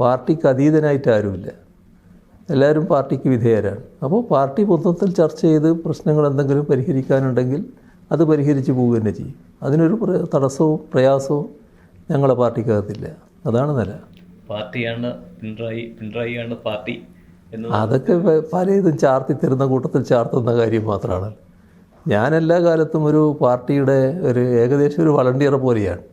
പാർട്ടിക്ക് അതീതനായിട്ട് ആരുമില്ല, എല്ലാവരും പാർട്ടിക്ക് വിധേയരാണ്. അപ്പോൾ പാർട്ടി മൊത്തത്തിൽ ചർച്ച ചെയ്ത് പ്രശ്നങ്ങൾ എന്തെങ്കിലും പരിഹരിക്കാനുണ്ടെങ്കിൽ അത് പരിഹരിച്ച് പോവുക തന്നെ ചെയ്യും. അതിനൊരു തടസ്സവും പ്രയാസവും ഞങ്ങളെ പാർട്ടിക്കകത്തില്ല. അതാണ് നില. പാർട്ടിയാണ് പിണറായിയാണ് പാർട്ടി എന്ന് അതൊക്കെ പലതും ചാർത്തി തരുന്ന കൂട്ടത്തിൽ ചാർത്തുന്ന കാര്യം മാത്രമാണ്. ഞാൻ എല്ലാ കാലത്തും ഒരു പാർട്ടിയുടെ ഏകദേശം ഒരു വളണ്ടിയർ പോലെയാണ്.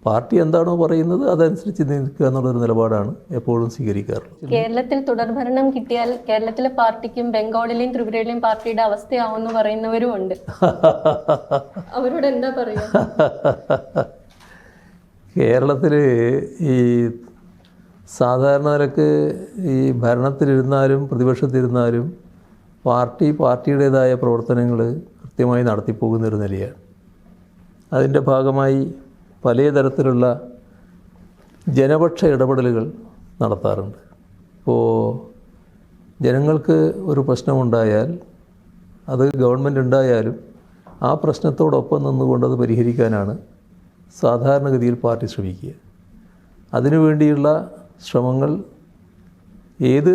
പാർട്ടി എന്താണോ പറയുന്നത് അതനുസരിച്ച് നിൽക്കുക എന്നുള്ളൊരു നിലപാടാണ് എപ്പോഴും സ്വീകരിക്കാറുള്ളത്. കേരളത്തിൽ തുടർഭരണം കിട്ടിയാൽ കേരളത്തിലെ പാർട്ടിക്കും ബംഗാളിലെയും ത്രിപുരയിലെയും പാർട്ടിയുടെ അവസ്ഥയാവുമെന്ന് പറയുന്നവരും ഉണ്ട്. അവരോട് എന്താ പറയുക? കേരളത്തിൽ ഈ സാധാരണ നിലക്ക് ഈ ഭരണത്തിലിരുന്നാലും പ്രതിപക്ഷത്തിരുന്നാലും പാർട്ടിയുടേതായ പ്രവർത്തനങ്ങൾ കൃത്യമായി നടത്തിപ്പോകുന്നൊരു നിലയാണ്. അതിൻ്റെ ഭാഗമായി പല തരത്തിലുള്ള ജനപക്ഷ ഇടപെടലുകൾ നടത്താറുണ്ട്. ഇപ്പോൾ ജനങ്ങൾക്ക് ഒരു പ്രശ്നമുണ്ടായാൽ അത് ഗവൺമെൻറ് ഉണ്ടായാലും ആ പ്രശ്നത്തോടൊപ്പം നിന്നുകൊണ്ട് അത് പരിഹരിക്കാനാണ് സാധാരണഗതിയിൽ പാർട്ടി ശ്രമിക്കുക. അതിനുവേണ്ടിയുള്ള ശ്രമങ്ങൾ ഏത്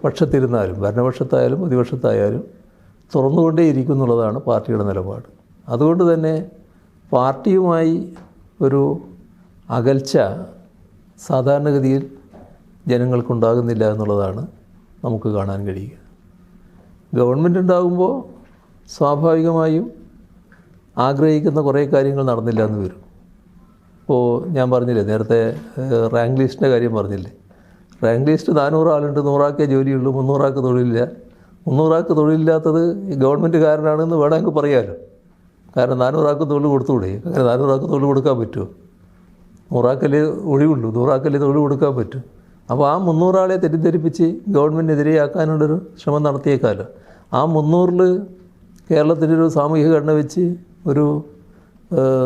പക്ഷത്തിരുന്നാലും, ഭരണപക്ഷത്തായാലും പ്രതിപക്ഷത്തായാലും തുറന്നുകൊണ്ടേയിരിക്കും എന്നുള്ളതാണ് പാർട്ടിയുടെ നിലപാട്. അതുകൊണ്ട് തന്നെ പാർട്ടിയുമായി ഒരു അകൽച്ച സാധാരണഗതിയിൽ ജനങ്ങൾക്കുണ്ടാകുന്നില്ല എന്നുള്ളതാണ് നമുക്ക് കാണാൻ കഴിയുക. ഗവൺമെൻറ് ഉണ്ടാകുമ്പോൾ സ്വാഭാവികമായും ആഗ്രഹിക്കുന്ന കുറേ കാര്യങ്ങൾ നടന്നില്ല എന്ന് വരും. ഇപ്പോൾ ഞാൻ പറഞ്ഞില്ലേ നേരത്തെ റാങ്ക് ലിസ്റ്റിൻ്റെ കാര്യം പറഞ്ഞില്ലേ. റാങ്ക് ലിസ്റ്റ് 400 ആളുണ്ട്, 100 ആൾക്കേ ജോലിയുള്ളൂ, 300 ആൾക്ക് തൊഴിലില്ല. 300 ആൾക്ക് തൊഴിലില്ലാത്തത് ഗവൺമെൻറ് കാരനാണെന്ന് വേണമെങ്കിൽ പറയാമല്ലോ. കാരണം 400 ആൾക്ക് തൊഴിൽ കൊടുത്തുകൂടെ? അങ്ങനെ 400 ആൾക്ക് തൊഴിൽ കൊടുക്കാൻ പറ്റുമോ? 100 ആൾക്കല്ലേ ഒഴിവുള്ളൂ, 100 ആൾക്കല്ലേ തൊഴിൽ കൊടുക്കാൻ പറ്റും. അപ്പോൾ ആ 300 ആളെ തെറ്റിദ്ധരിപ്പിച്ച് ഗവൺമെൻറ്റിനെതിരെയാക്കാനുള്ളൊരു ശ്രമം നടത്തിയേക്കാമല്ലോ. ആ 300-ൽ കേരളത്തിൻ്റെ ഒരു സാമൂഹിക ഘടന വെച്ച് ഒരു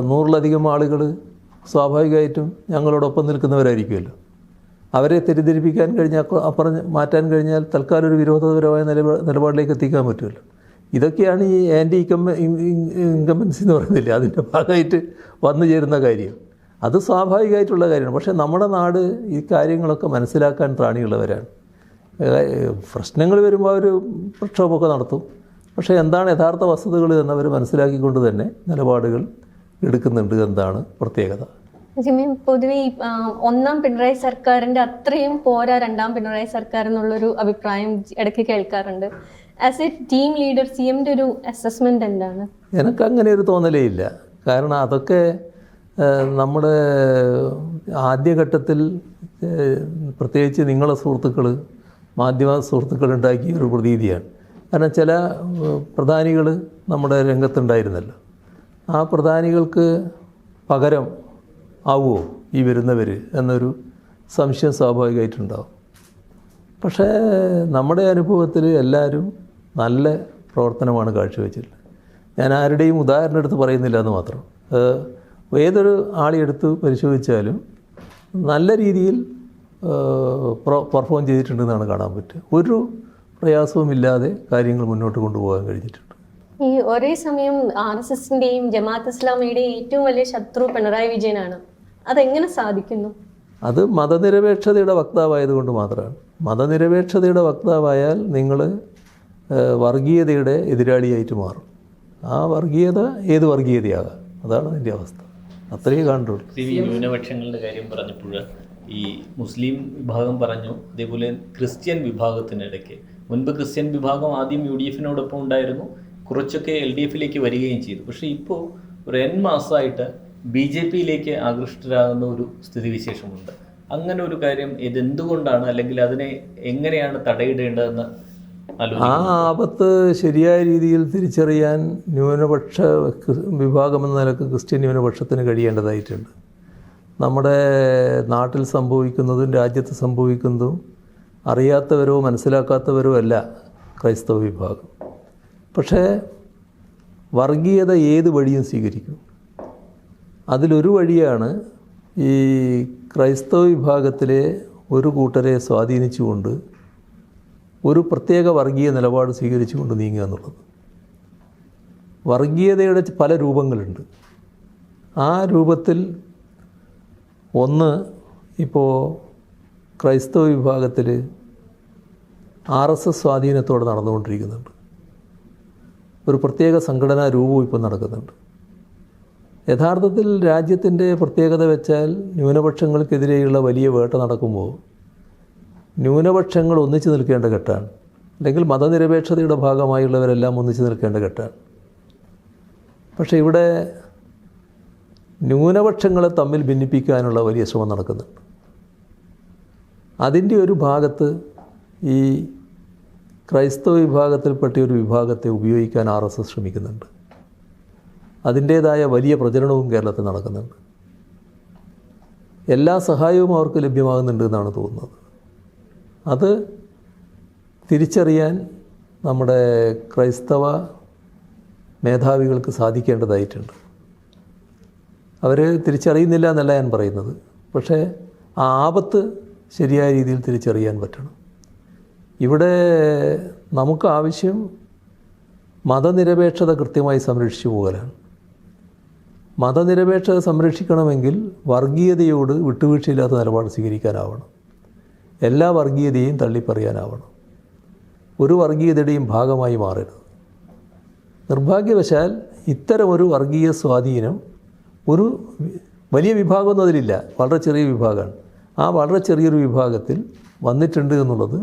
100-ലധികം ആളുകൾ സ്വാഭാവികമായിട്ടും ഞങ്ങളോടൊപ്പം നിൽക്കുന്നവരായിരിക്കുമല്ലോ. അവരെ തെറ്റിദ്ധരിപ്പിക്കാൻ കഴിഞ്ഞാൽ, അപ്പുറം മാറ്റാൻ കഴിഞ്ഞാൽ തൽക്കാലം ഒരു വിരോധപരമായ നിലപാടിലേക്ക് എത്തിക്കാൻ പറ്റുമല്ലോ. ഇതൊക്കെയാണ് ഈ ആൻറ്റി ഇൻകംബൻസി എന്ന് പറയുന്നില്ല, അതിൻ്റെ ഭാഗമായിട്ട് വന്നു ചേരുന്ന കാര്യം. അത് സ്വാഭാവികമായിട്ടുള്ള കാര്യമാണ്. പക്ഷേ നമ്മുടെ നാട് ഈ കാര്യങ്ങളൊക്കെ മനസ്സിലാക്കാൻ ത്രാണിയുള്ളവരാണ്. പ്രശ്നങ്ങൾ വരുമ്പോൾ അവർ പ്രക്ഷോഭമൊക്കെ നടത്തും. പക്ഷേ എന്താണ് യഥാർത്ഥ വസ്തുതകൾ എന്നവർ മനസ്സിലാക്കിക്കൊണ്ട് തന്നെ നിലപാടുകൾ എടുക്കുന്നുണ്ട്. എന്താണ് പ്രത്യേകത? പൊതുവെ ഒന്നാം പിണറായി സർക്കാരിൻ്റെ അത്രയും പോരാ രണ്ടാം പിണറായി സർക്കാർ എന്നുള്ളൊരു അഭിപ്രായം ഇടയ്ക്ക് കേൾക്കാറുണ്ട്. ആസ് എ ടീം ലീഡർ CMൻ്റെ ഒരു അസസ്മെൻ്റ് എന്താണ്? എനിക്കങ്ങനെ ഒരു തോന്നലേ ഇല്ല. കാരണം അതൊക്കെ നമ്മുടെ ആദ്യഘട്ടത്തിൽ പ്രത്യേകിച്ച് നിങ്ങളെ സുഹൃത്തുക്കൾ, മാധ്യമ സുഹൃത്തുക്കൾ ഉണ്ടാക്കിയ ഒരു പ്രതീതിയാണ്. കാരണം ചില പ്രധാനികൾ നമ്മുടെ രംഗത്തുണ്ടായിരുന്നല്ലോ. ആ പ്രധാനികൾക്ക് പകരം ആവുമോ ഈ വരുന്നവർ എന്നൊരു സംശയം സ്വാഭാവികമായിട്ടുണ്ടാവും. പക്ഷേ നമ്മുടെ അനുഭവത്തിൽ എല്ലാവരും നല്ല പ്രവർത്തനമാണ് കാഴ്ചവെച്ചിട്ടുള്ളത്. ഞാൻ ആരുടെയും ഉദാഹരണം എടുത്ത് പറയുന്നില്ല എന്ന് മാത്രം. ഏതൊരു ആളെടുത്ത് പരിശോധിച്ചാലും നല്ല രീതിയിൽ പെർഫോം ചെയ്തിട്ടുണ്ടെന്നാണ് കാണാൻ പറ്റുക. ഒരു പ്രയാസവുമില്ലാതെ കാര്യങ്ങൾ മുന്നോട്ട് കൊണ്ടുപോകാൻ കഴിഞ്ഞിട്ടുണ്ട്. ഈ ഒരേ സമയം RSSൻ്റെയും ജമാഅത്ത് ഇസ്ലാമിയുടെയും ഏറ്റവും വലിയ ശത്രു പിണറായി വിജയനാണ്. അതെങ്ങനെ സാധിക്കുന്നു? അത് മതനിരപേക്ഷതയുടെ വക്താവായതുകൊണ്ട് മാത്രമാണ്. മതനിരപേക്ഷതയുടെ വക്താവായാൽ നിങ്ങൾ വർഗീയതയുടെ എതിരാളിയായിട്ട് മാറും. ആ വർഗീയത ഏത് വർഗീയതയാകാം, അതാണ് അതിൻ്റെ അവസ്ഥ. അത്രയേ കണ്ടുള്ളൂ. ന്യൂനപക്ഷങ്ങളുടെ കാര്യം പറഞ്ഞപ്പോൾ ഈ മുസ്ലിം വിഭാഗം പറഞ്ഞു, അതേപോലെ ക്രിസ്ത്യൻ വിഭാഗത്തിനിടയ്ക്ക് മുൻപ് ക്രിസ്ത്യൻ വിഭാഗം ആദ്യം UDFനോടൊപ്പം ഉണ്ടായിരുന്നു, കുറച്ചൊക്കെ LDFിലേക്ക് വരികയും ചെയ്തു. പക്ഷേ ഇപ്പോൾ ഒരു N മാസമായിട്ട് BJPയിലേക്ക് ആകൃഷ്ടരാകുന്ന ഒരു സ്ഥിതിവിശേഷമുണ്ട്. അങ്ങനെ ഒരു കാര്യം ഇതെന്തുകൊണ്ടാണ്, അല്ലെങ്കിൽ അതിനെ എങ്ങനെയാണ് തടയിടേണ്ടതെന്ന് ആ ആപത്ത് ശരിയായ രീതിയിൽ തിരിച്ചറിയാൻ ന്യൂനപക്ഷ വിഭാഗമെന്ന നിലക്ക് ക്രിസ്ത്യൻ ന്യൂനപക്ഷത്തിന് കഴിയേണ്ടതായിട്ടുണ്ട്. നമ്മുടെ നാട്ടിൽ സംഭവിക്കുന്നതും രാജ്യത്ത് സംഭവിക്കുന്നതും അറിയാത്തവരോ മനസ്സിലാക്കാത്തവരോ അല്ല ക്രൈസ്തവ വിഭാഗം. പക്ഷേ വർഗീയത ഏത് വഴിയും സ്വീകരിക്കും. അതിലൊരു വഴിയാണ് ഈ ക്രൈസ്തവ വിഭാഗത്തിലെ ഒരു കൂട്ടരെ സ്വാധീനിച്ചുകൊണ്ട് ഒരു പ്രത്യേക വർഗീയ നിലപാട് സ്വീകരിച്ചുകൊണ്ട് നീങ്ങുക എന്നുള്ളത്. വർഗീയതയുടെ പല രൂപങ്ങളുണ്ട്. ആ രൂപത്തിൽ ഒന്ന് ഇപ്പോൾ ക്രൈസ്തവ വിഭാഗത്തിൽ RSS സ്വാധീനത്തോടെ നടന്നുകൊണ്ടിരിക്കുന്നുണ്ട്. ഒരു പ്രത്യേക സംഘടനാ രൂപവും ഇപ്പോൾ നടക്കുന്നുണ്ട്. യഥാർത്ഥത്തിൽ രാജ്യത്തിൻ്റെ പ്രത്യേകത വെച്ചാൽ ന്യൂനപക്ഷങ്ങൾക്കെതിരെയുള്ള വലിയ വേട്ട നടക്കുമ്പോൾ ന്യൂനപക്ഷങ്ങൾ ഒന്നിച്ചു നിൽക്കേണ്ട ഘട്ടമാണ്, അല്ലെങ്കിൽ മതനിരപേക്ഷതയുടെ ഭാഗമായുള്ളവരെല്ലാം ഒന്നിച്ചു നിൽക്കേണ്ട ഘട്ടമാണ്. പക്ഷേ ഇവിടെ ന്യൂനപക്ഷങ്ങളെ തമ്മിൽ ഭിന്നിപ്പിക്കാനുള്ള വലിയ ശ്രമം നടക്കുന്നുണ്ട്. അതിൻ്റെ ഒരു ഭാഗത്ത് ഈ ക്രൈസ്തവ വിഭാഗത്തിൽപ്പെട്ട ഒരു വിഭാഗത്തെ ഉപയോഗിക്കാൻ RSS ശ്രമിക്കുന്നുണ്ട്. അതിൻ്റേതായ വലിയ പ്രചരണവും കേരളത്തിൽ നടക്കുന്നുണ്ട്. എല്ലാ സഹായവും അവർക്ക് ലഭ്യമാകുന്നുണ്ട് എന്നാണ് തോന്നുന്നത്. അത് തിരിച്ചറിയാൻ നമ്മുടെ ക്രൈസ്തവ മേധാവികൾക്ക് സാധിക്കേണ്ടതായിട്ടുണ്ട്. അവർ തിരിച്ചറിയുന്നില്ല എന്നല്ല ഞാൻ പറയുന്നത്, പക്ഷേ ആ ആപത്ത് ശരിയായ രീതിയിൽ തിരിച്ചറിയാൻ പറ്റണം. ഇവിടെ നമുക്ക് ആവശ്യം മതനിരപേക്ഷത കൃത്യമായി സംരക്ഷിച്ചു പോകലാണ്. മതനിരപേക്ഷത സംരക്ഷിക്കണമെങ്കിൽ വർഗീയതയോട് വിട്ടുവീഴ്ചയില്ലാത്ത നിലപാട് സ്വീകരിക്കാനാവണം. എല്ലാ വർഗീയതയെയും തള്ളിപ്പറയാനാവണം. ഒരു വർഗീയതയുടെയും ഭാഗമായി മാറരുത്. നിർഭാഗ്യവശാൽ ഇത്തരമൊരു വർഗീയ സ്വാധീനം ഒരു വലിയ വിഭാഗമൊന്നും അതിലില്ല, വളരെ ചെറിയ വിഭാഗമാണ്. ആ വളരെ ചെറിയൊരു വിഭാഗത്തിൽ വന്നിട്ടുണ്ട് എന്നുള്ളത്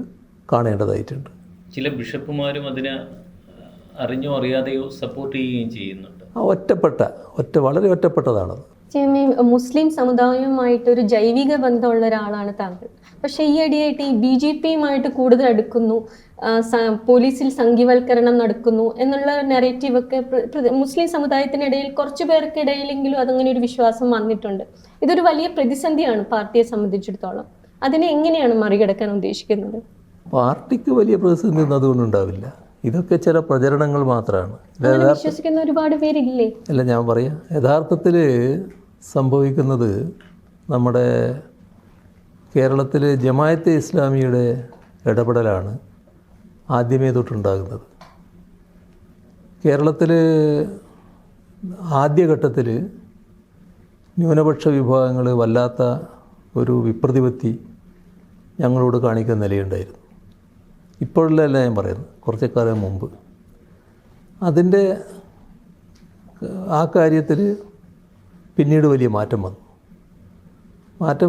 കാണേണ്ടതായിട്ടുണ്ട്. ചില ബിഷപ്പുമാരും അതിനെ അറിഞ്ഞോ അറിയാതെയോ സപ്പോർട്ട് ചെയ്യുകയും ചെയ്യുന്നുണ്ട്. വളരെ ഒറ്റപ്പെട്ടതാണത്. മുസ്ലിം സമുദായവുമായിട്ടൊരു ജൈവിക ബന്ധമുള്ള ഒരാളാണ് താങ്കൾ. പക്ഷേ ഈ ഇടയായിട്ട് ഈ BJPയുമായിട്ട് കൂടുതൽ അടുക്കുന്നു, പോലീസിൽ സംഘീവൽക്കരണം നടക്കുന്നു എന്നുള്ള നെറേറ്റീവൊക്കെ മുസ്ലിം സമുദായത്തിനിടയിൽ കുറച്ചു പേർക്കിടയിലെങ്കിലും അതങ്ങനെ ഒരു വിശ്വാസം വന്നിട്ടുണ്ട്. ഇതൊരു വലിയ പ്രതിസന്ധിയാണ് പാർട്ടിയെ സംബന്ധിച്ചിടത്തോളം. അതിനെ എങ്ങനെയാണ് മറികടക്കാൻ ഉദ്ദേശിക്കുന്നത്? പാർട്ടിക്ക് വലിയ പ്രതിസന്ധി ഒന്നും അതുകൊണ്ടുണ്ടാവില്ല. ഇതൊക്കെ ചില പ്രചരണങ്ങൾ മാത്രമാണ്. വിശ്വസിക്കുന്ന ഒരുപാട് പേരില്ലേ? അല്ല, ഞാൻ പറയാം, യഥാർത്ഥത്തിൽ സംഭവിക്കുന്നത് നമ്മുടെ കേരളത്തിൽ ജമാഅത്തെ ഇസ്ലാമിയുടെ ഇടപെടലാണ് ആദ്യമേ തൊട്ടുണ്ടാകുന്നത്. കേരളത്തിൽ ആദ്യഘട്ടത്തിൽ ന്യൂനപക്ഷ വിഭാഗങ്ങൾ വല്ലാത്ത ഒരു വിപ്രതിപത്തി ഞങ്ങളോട് കാണിക്കുന്ന നിലയുണ്ടായിരുന്നു. ഇപ്പോഴല്ല ഞാൻ പറയുന്നത്, കുറച്ച് കാലം മുമ്പ്. അതിൻ്റെ ആ കാര്യത്തിൽ പിന്നീട് വലിയ മാറ്റം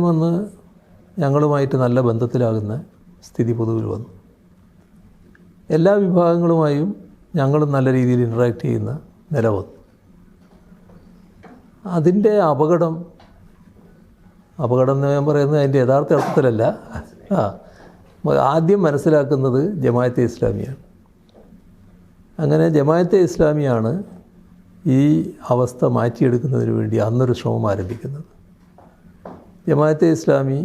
വന്ന് ഞങ്ങളുമായിട്ട് നല്ല ബന്ധത്തിലാകുന്ന സ്ഥിതി പൊതുവിൽ വന്നു. എല്ലാ വിഭാഗങ്ങളുമായും ഞങ്ങളും നല്ല രീതിയിൽ ഇൻട്രാക്ട് ചെയ്യുന്ന നില വന്നു. അതിൻ്റെ അപകടം എന്ന് ഞാൻ പറയുന്നത് അതിൻ്റെ യഥാർത്ഥ അർത്ഥത്തിലല്ല. ആദ്യം മനസ്സിലാക്കുന്നത് ജമാഅത്തെ ഇസ്ലാമിയാണ്. അങ്ങനെ ജമാഅത്തെ ഇസ്ലാമിയാണ് ഈ അവസ്ഥ മാറ്റിയെടുക്കുന്നതിന് വേണ്ടി അന്നൊരു ശ്രമം ആരംഭിക്കുന്നത്. ജമാഅത്തെ ഇസ്ലാമി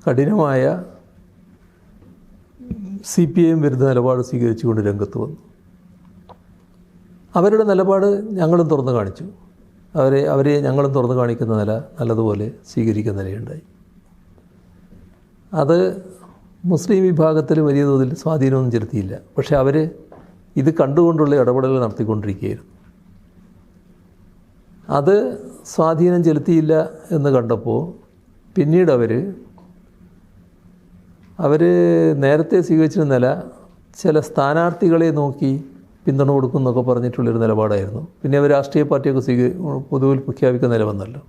കഠിനമായ CPIM വിരുദ്ധ നിലപാട് സ്വീകരിച്ചുകൊണ്ട് രംഗത്ത് വന്നു. അവരുടെ നിലപാട് ഞങ്ങളും തുറന്നു കാണിച്ചു. അവരെ ഞങ്ങളും തുറന്നു കാണിക്കുന്ന നില നല്ലതുപോലെ സ്വീകരിക്കുന്ന നിലയുണ്ടായി. അത് മുസ്ലിം വിഭാഗത്തിൽ വലിയ തോതിൽ സ്വാധീനമൊന്നും ചെലുത്തിയില്ല. പക്ഷേ അവർ ഇത് കണ്ടുകൊണ്ടുള്ള ഇടപെടലുകൾ നടത്തിക്കൊണ്ടിരിക്കുകയായിരുന്നു. അത് സ്വാധീനം ചെലുത്തിയില്ല എന്ന് കണ്ടപ്പോൾ പിന്നീട് അവർ നേരത്തെ സ്വീകരിച്ചിരുന്ന നില ചില സ്ഥാനാർത്ഥികളെ നോക്കി പിന്തുണ കൊടുക്കും എന്നൊക്കെ പറഞ്ഞിട്ടുള്ളൊരു നിലപാടായിരുന്നു. പിന്നെ അവർ രാഷ്ട്രീയ പാർട്ടിയൊക്കെ പൊതുവിൽ പ്രഖ്യാപിക്കുന്ന നില വന്നല്ലോ.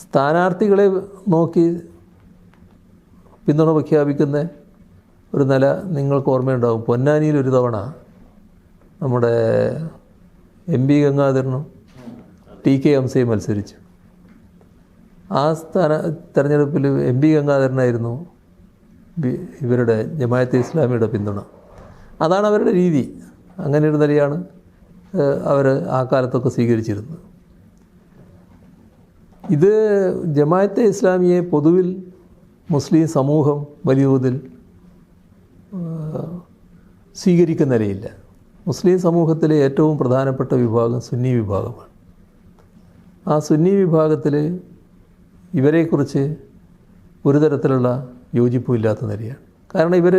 സ്ഥാനാർത്ഥികളെ നോക്കി പിന്തുണ പ്രഖ്യാപിക്കുന്ന ഒരു നില നിങ്ങൾക്ക് ഓർമ്മയുണ്ടാകും. പൊന്നാനിയിൽ ഒരു തവണ നമ്മുടെ MP ഗംഗാധരനും TK ഹംസയും മത്സരിച്ചു. ആ തെരഞ്ഞെടുപ്പിൽ MP ഗംഗാധരനായിരുന്നു ഇവരുടെ ജമാഅത്തെ ഇസ്ലാമിയുടെ പിന്തുണ. അതാണ് അവരുടെ രീതി. അങ്ങനെ ഒരു നിലയാണ് അവർ ആ കാലത്തൊക്കെ സ്വീകരിച്ചിരുന്നത്. ഇത് ജമാഅത്തെ ഇസ്ലാമിയെ പൊതുവിൽ മുസ്ലിം സമൂഹം വലിയ തോതിൽ സ്വീകരിക്കുന്ന നിലയില്ല. മുസ്ലിം സമൂഹത്തിലെ ഏറ്റവും പ്രധാനപ്പെട്ട വിഭാഗം സുന്നി വിഭാഗമാണ്. ആ സുന്നി വിഭാഗത്തിൽ ഇവരെക്കുറിച്ച് ഒരു തരത്തിലുള്ള യോജിപ്പുമില്ലാത്ത നിലയാണ്. കാരണം ഇവർ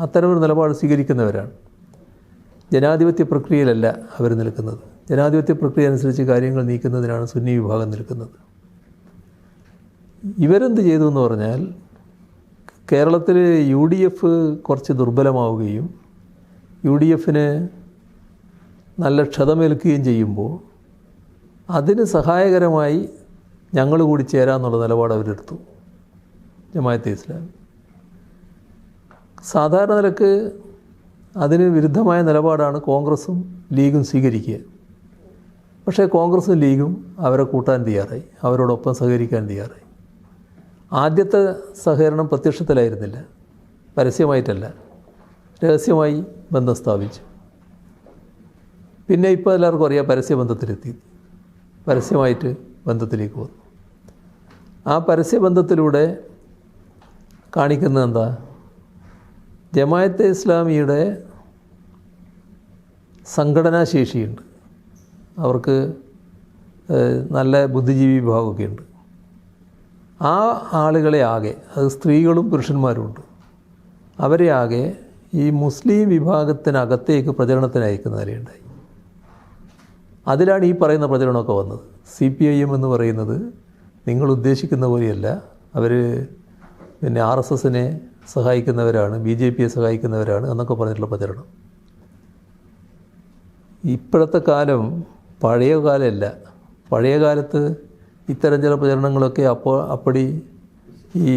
അത്തരമൊരു നിലപാട് സ്വീകരിക്കുന്നവരാണ്. ജനാധിപത്യ പ്രക്രിയയിലല്ല അവർ നിൽക്കുന്നത്. ജനാധിപത്യ പ്രക്രിയ അനുസരിച്ച് കാര്യങ്ങൾ നീക്കുന്നതിനാണ് സുന്നി വിഭാഗം നിൽക്കുന്നത്. ഇവരെന്ത് ചെയ്തു എന്ന് പറഞ്ഞാൽ കേരളത്തിൽ UDF കുറച്ച് ദുർബലമാവുകയും UDFന് നല്ല ക്ഷതമേൽക്കുകയും ചെയ്യുമ്പോൾ അതിന് സഹായകരമായി ഞങ്ങൾ കൂടി ചേരാമെന്നുള്ള നിലപാട് അവരെടുത്തു, ജമാഅത്തെ ഇസ്ലാമി. സാധാരണ നിലക്ക് അതിന് വിരുദ്ധമായ നിലപാടാണ് കോൺഗ്രസും ലീഗും സ്വീകരിക്കുക. പക്ഷേ കോൺഗ്രസും ലീഗും അവരെ കൂട്ടാൻ തയ്യാറായി, അവരോടൊപ്പം സഹകരിക്കാൻ തയ്യാറായി. ആദ്യത്തെ സഹകരണം പ്രത്യക്ഷത്തിലായിരുന്നില്ല, പരസ്യമായിട്ടല്ല, രഹസ്യമായി ബന്ധം സ്ഥാപിച്ചു. പിന്നെ ഇപ്പോൾ എല്ലാവർക്കും അറിയാം പരസ്യബന്ധത്തിലെത്തി, പരസ്യമായിട്ട് ബന്ധത്തിലേക്ക് വന്നു. ആ പരസ്യബന്ധത്തിലൂടെ കാണിക്കുന്നത് എന്താ? ജമാഅത്തെ ഇസ്ലാമിയുടെ സംഘടനാശേഷിയുണ്ട്, അവർക്ക് നല്ല ബുദ്ധിജീവി വിഭാഗമൊക്കെ ഉണ്ട്. ആ ആളുകളെ ആകെ, അത് സ്ത്രീകളും പുരുഷന്മാരും ഉണ്ട്, അവരെ ആകെ ഈ മുസ്ലിം വിഭാഗത്തിനകത്തേക്ക് പ്രചരണത്തിന് അയക്കുന്ന നിലയുണ്ടായി. അതിലാണ് ഈ പറയുന്ന പ്രചരണമൊക്കെ വന്നത്. CPIM എന്ന് പറയുന്നത് നിങ്ങൾ ഉദ്ദേശിക്കുന്ന പോലെയല്ല, അവർ പിന്നെ RSSനെ സഹായിക്കുന്നവരാണ്, BJPയെ സഹായിക്കുന്നവരാണ് എന്നൊക്കെ പറഞ്ഞിട്ടുള്ള പ്രചരണം. ഇപ്പോഴത്തെ കാലം പഴയ കാലമല്ല. പഴയ കാലത്ത് ഇത്തരം ചില പ്രചരണങ്ങളൊക്കെ അപ്പടി ഈ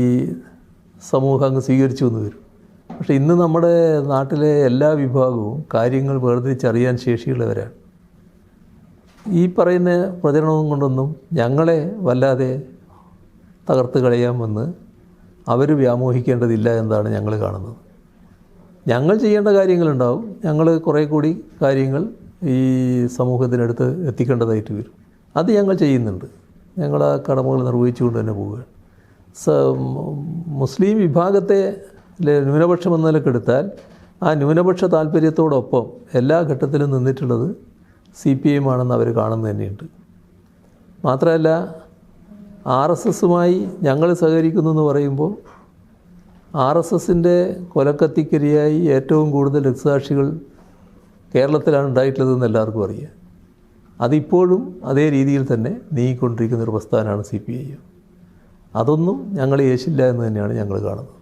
സമൂഹം അങ്ങ് സ്വീകരിച്ചു എന്ന് വരും. പക്ഷേ ഇന്ന് നമ്മുടെ നാട്ടിലെ എല്ലാ വിഭാഗവും കാര്യങ്ങൾ വേർതിരിച്ചറിയാൻ ശേഷിയുള്ളവരാണ്. ഈ പറയുന്ന പ്രചരണവും കൊണ്ടൊന്നും ഞങ്ങളെ വല്ലാതെ തകർത്ത് കളയാമെന്ന് അവർ വ്യാമോഹിക്കേണ്ടതില്ല എന്നാണ് ഞങ്ങൾ കാണുന്നത്. ഞങ്ങൾ ചെയ്യേണ്ട കാര്യങ്ങളുണ്ടാവും, ഞങ്ങൾ കുറേ കൂടി കാര്യങ്ങൾ ഈ സമൂഹത്തിനടുത്ത് എത്തിക്കേണ്ടതായിട്ട് വരും. അത് ഞങ്ങൾ ചെയ്യുന്നുണ്ട്, ഞങ്ങൾ ആ കടമകൾ നിർവഹിച്ചുകൊണ്ട് തന്നെ പോവുകയാണ്. മുസ്ലിം വിഭാഗത്തെ ന്യൂനപക്ഷം എന്ന നിലക്കെടുത്താൽ ആ ന്യൂനപക്ഷ താല്പര്യത്തോടൊപ്പം എല്ലാ ഘട്ടത്തിലും നിന്നിട്ടുള്ളത് CPIM ആണെന്ന് അവർ കാണുന്നത് തന്നെയുണ്ട്. മാത്രമല്ല RSSുമായി ഞങ്ങൾ സഹകരിക്കുന്നു എന്ന് പറയുമ്പോൾ RSSൻ്റെ കൊലക്കത്തിക്കരിയായി ഏറ്റവും കൂടുതൽ രക്തസാക്ഷികൾ കേരളത്തിലാണ് ഉണ്ടായിട്ടുള്ളതെന്ന് എല്ലാവർക്കും അറിയാം. അതിപ്പോഴും അതേ രീതിയിൽ തന്നെ നീങ്ങിക്കൊണ്ടിരിക്കുന്നൊരു പ്രസ്ഥാനമാണ് CPIM. അതൊന്നും ഞങ്ങൾ യേശില്ല എന്ന് തന്നെയാണ് ഞങ്ങൾ കാണുന്നത്.